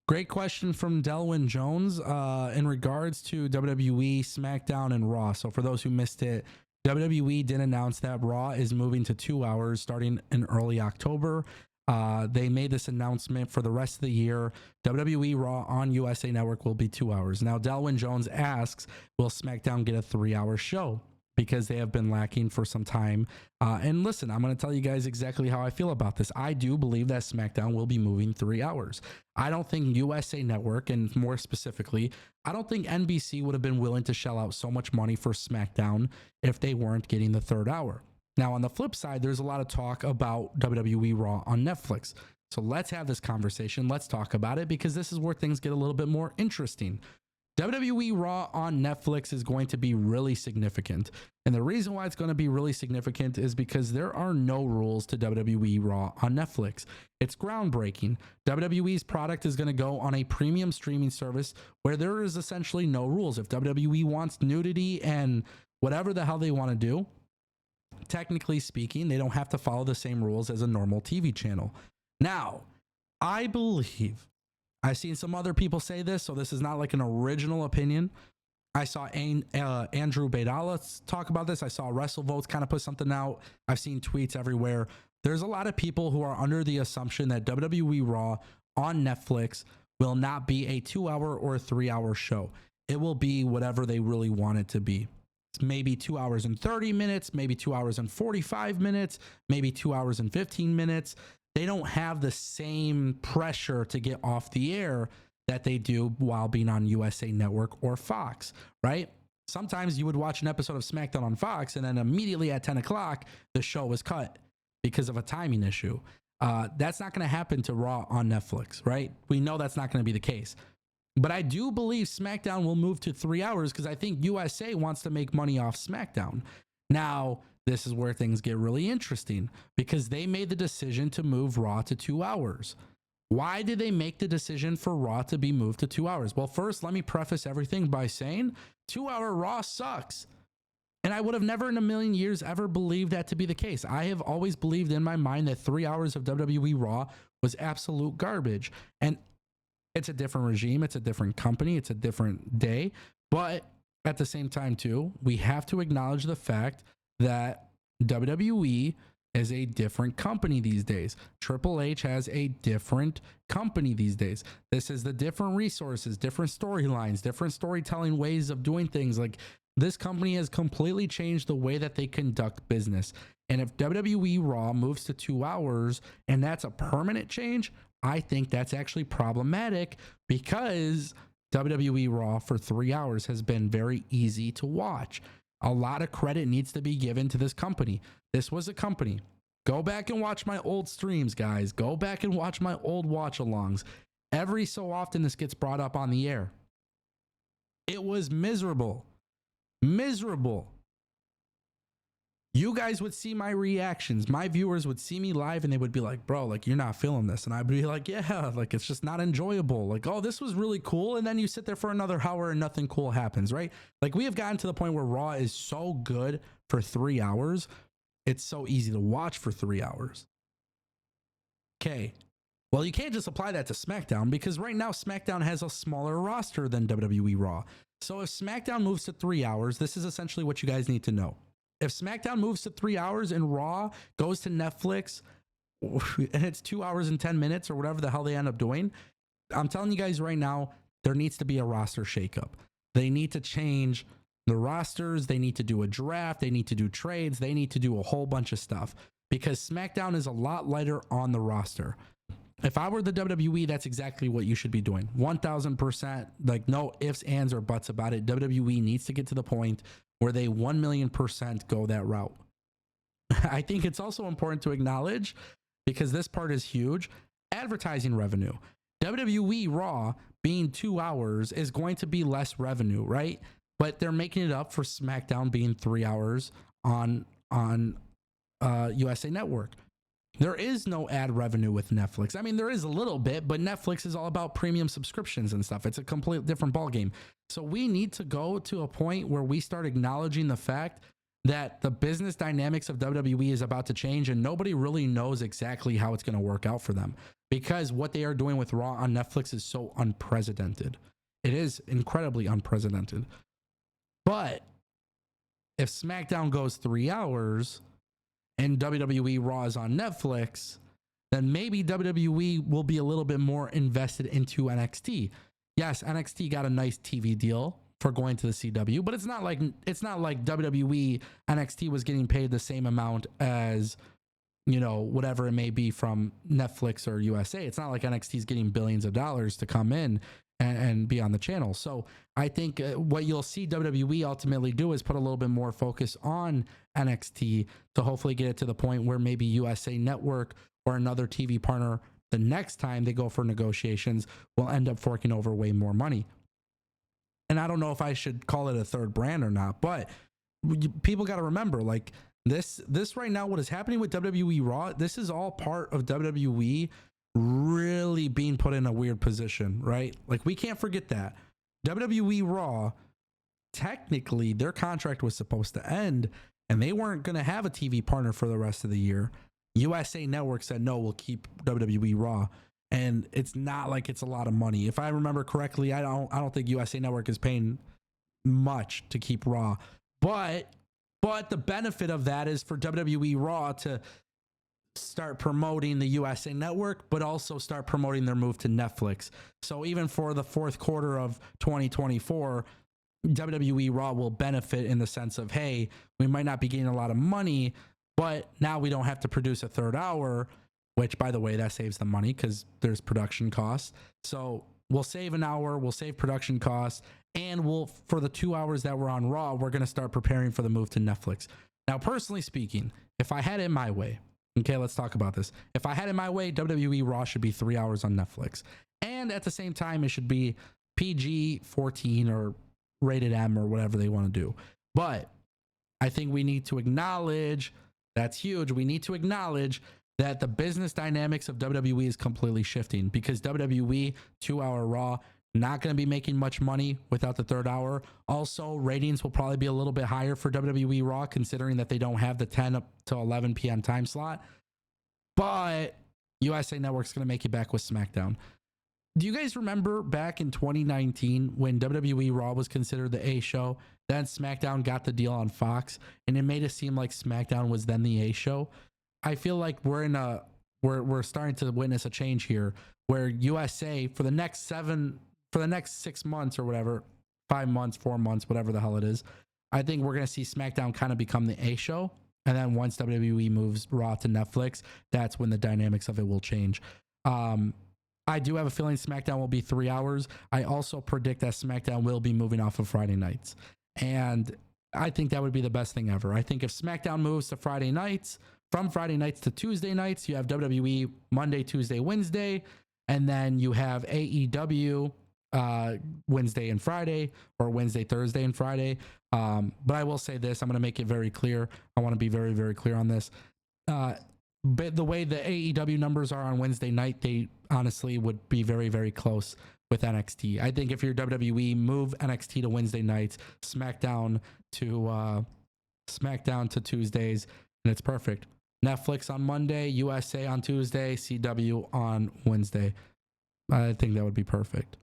Great question from Delwyn Jones in regards to WWE, SmackDown, and Raw. So for those who missed it, WWE did announce that Raw is moving to 2 hours starting in early October. They made this announcement for the rest of the year. WWE Raw on USA Network will be 2 hours. Now, Delwyn Jones asks, will SmackDown get a 3-hour show? Because they have been lacking for some time. And listen, I'm going to tell you guys exactly how I feel about this. I do believe that SmackDown will be moving 3 hours. I don't think USA Network, and more specifically, I don't think NBC would have been willing to shell out so much money for SmackDown if they weren't getting the 3rd hour. Now, on the flip side, there's a lot of talk about WWE Raw on Netflix. So let's have this conversation. Let's talk about it because this is where things get a little bit more interesting. WWE Raw on Netflix is going to be really significant. And the reason why it's going to be really significant is because there are no rules to WWE Raw on Netflix. It's groundbreaking. WWE's product is going to go on a premium streaming service where there is essentially no rules. If WWE wants nudity and whatever the hell they want to do, technically speaking, they don't have to follow the same rules as a normal TV channel. Now, I believe I've seen some other people say this, so this is not like an original opinion. I saw Andrew Baidala talk about this. I saw WrestleVotes kind of put something out. I've seen tweets everywhere. There's a lot of people who are under the assumption that WWE Raw on Netflix will not be a 2-hour or a 3-hour show. It will be whatever they really want it to be. It's maybe 2 hours and 30 minutes, maybe 2 hours and 45 minutes, maybe 2 hours and 15 minutes. They don't have the same pressure to get off the air that they do while being on USA Network or Fox, right? Sometimes you would watch an episode of SmackDown on Fox and then immediately at 10 o'clock, the show was cut because of a timing issue. That's not going to happen to Raw on Netflix, right? We know that's not going to be the case. But I do believe SmackDown will move to 3 hours because I think USA wants to make money off SmackDown. Now, this is where things get really interesting because they made the decision to move Raw to 2 hours. Why did they make the decision for Raw to be moved to 2 hours? Well, first, let me preface everything by saying 2-hour Raw sucks. And I would have never in a million years ever believed that to be the case. I have always believed in my mind that 3 hours of WWE Raw was absolute garbage. And it's a different regime. It's a different company. It's a different day. But at the same time, too, we have to acknowledge the fact that WWE is a different company these days. Triple H has a different company these days. This is the different resources, different storylines, different storytelling ways of doing things. Like this company has completely changed the way that they conduct business. And if WWE Raw moves to 2 hours and that's a permanent change, I think that's actually problematic because WWE Raw for 3 hours has been very easy to watch. A lot of credit needs to be given to this company. This was a company. Go back and watch my old streams, guys. Go back and watch my old watch-alongs. Every so often this gets brought up on the air. It was miserable. Miserable. You guys would see my reactions. My viewers would see me live and they would be like, bro, like you're not feeling this. And I'd be like, yeah, like it's just not enjoyable. Like, oh, this was really cool. And then you sit there for another hour and nothing cool happens, right? Like we have gotten to the point where Raw is so good for 3 hours. It's so easy to watch for 3 hours. Okay. Well, you can't just apply that to SmackDown because right now SmackDown has a smaller roster than WWE Raw. So if SmackDown moves to 3 hours, this is essentially what you guys need to know. If SmackDown moves to 3 hours and Raw goes to Netflix and it's 2 hours and 10 minutes or whatever the hell they end up doing, I'm telling you guys right now, there needs to be a roster shakeup. They need to change the rosters. They need to do a draft. They need to do trades. They need to do a whole bunch of stuff because SmackDown is a lot lighter on the roster. If I were the WWE, that's exactly what you should be doing. 1000%, like no ifs, ands, or buts about it. WWE needs to get to the point where they 1,000,000% go that route. I think it's also important to acknowledge, because this part is huge, advertising revenue. WWE Raw being 2 hours is going to be less revenue, right? But they're making it up for SmackDown being 3 hours on USA Network. There is no ad revenue with Netflix. I mean, there is a little bit, but Netflix is all about premium subscriptions and stuff. It's a completely different ballgame. So we need to go to a point where we start acknowledging the fact that the business dynamics of WWE is about to change, and nobody really knows exactly how it's going to work out for them, because what they are doing with Raw on Netflix is so unprecedented. It is incredibly unprecedented. But if SmackDown goes 3 hours and WWE Raw is on Netflix, then maybe WWE will be a little bit more invested into NXT. Yes, NXT got a nice TV deal for going to the CW, but it's not like WWE NXT was getting paid the same amount as, you know, whatever it may be from Netflix or USA. It's not like NXT is getting billions of dollars to come in and be on the channel. So I think what you'll see WWE ultimately do is put a little bit more focus on NXT to hopefully get it to the point where maybe USA Network or another TV partner, the next time they go for negotiations, will end up forking over way more money. And I don't know if I should call it a third brand or not, but people got to remember, like, this right now, what is happening with WWE Raw, this is all part of WWE really being put in a weird position, right? Like, we can't forget that WWE Raw, technically their contract was supposed to end and they weren't going to have a TV partner for the rest of the year. USA Network said, no, we'll keep WWE Raw. And it's not like it's a lot of money. If I remember correctly, I don't think USA Network is paying much to keep Raw. But the benefit of that is for WWE Raw to start promoting the USA Network, but also start promoting their move to Netflix. So even for the fourth quarter of 2024, WWE Raw will benefit in the sense of, hey, we might not be getting a lot of money, but now we don't have to produce a third hour, which, by the way, that saves them money because there's production costs. So we'll save an hour, we'll save production costs, and we'll, for the 2 hours that we're on Raw, we're going to start preparing for the move to Netflix. Now, personally speaking, if I had it my way, okay, let's talk about this. If I had it my way, WWE Raw should be 3 hours on Netflix. And at the same time, it should be PG-14 or rated M or whatever they want to do. But I think we need to acknowledge, that's huge, we need to acknowledge that the business dynamics of WWE is completely shifting, because WWE 2 hour Raw, not going to be making much money without the third hour. Also, ratings will probably be a little bit higher for WWE Raw, considering that they don't have the 10 up to 11 p.m. time slot. But USA Network's going to make it back with SmackDown. Do you guys remember back in 2019 when WWE Raw was considered the A show? Then SmackDown got the deal on Fox, and it made it seem like SmackDown was then the A show. I feel like we're starting to witness a change here, where USA for the next 6 months or whatever, 5 months, 4 months, whatever the hell it is, I think we're going to see SmackDown kind of become the A show. And then once WWE moves Raw to Netflix, that's when the dynamics of it will change. I do have a feeling SmackDown will be 3 hours. I also predict that SmackDown will be moving off of Friday nights. And I think that would be the best thing ever. I think if SmackDown moves to Friday nights, from Friday nights to Tuesday nights, you have WWE Monday, Tuesday, Wednesday, and then you have AEW Wednesday and Friday, or Wednesday, Thursday, and Friday. But I will say this, I'm going to make it very clear. I want to be very, very clear on this. But the way the AEW numbers are on Wednesday night, they honestly would be very, very close with NXT. I think if you're WWE, move NXT to Wednesday nights, SmackDown to Tuesdays, and it's perfect. Netflix on Monday, USA on Tuesday, CW on Wednesday. I think that would be perfect.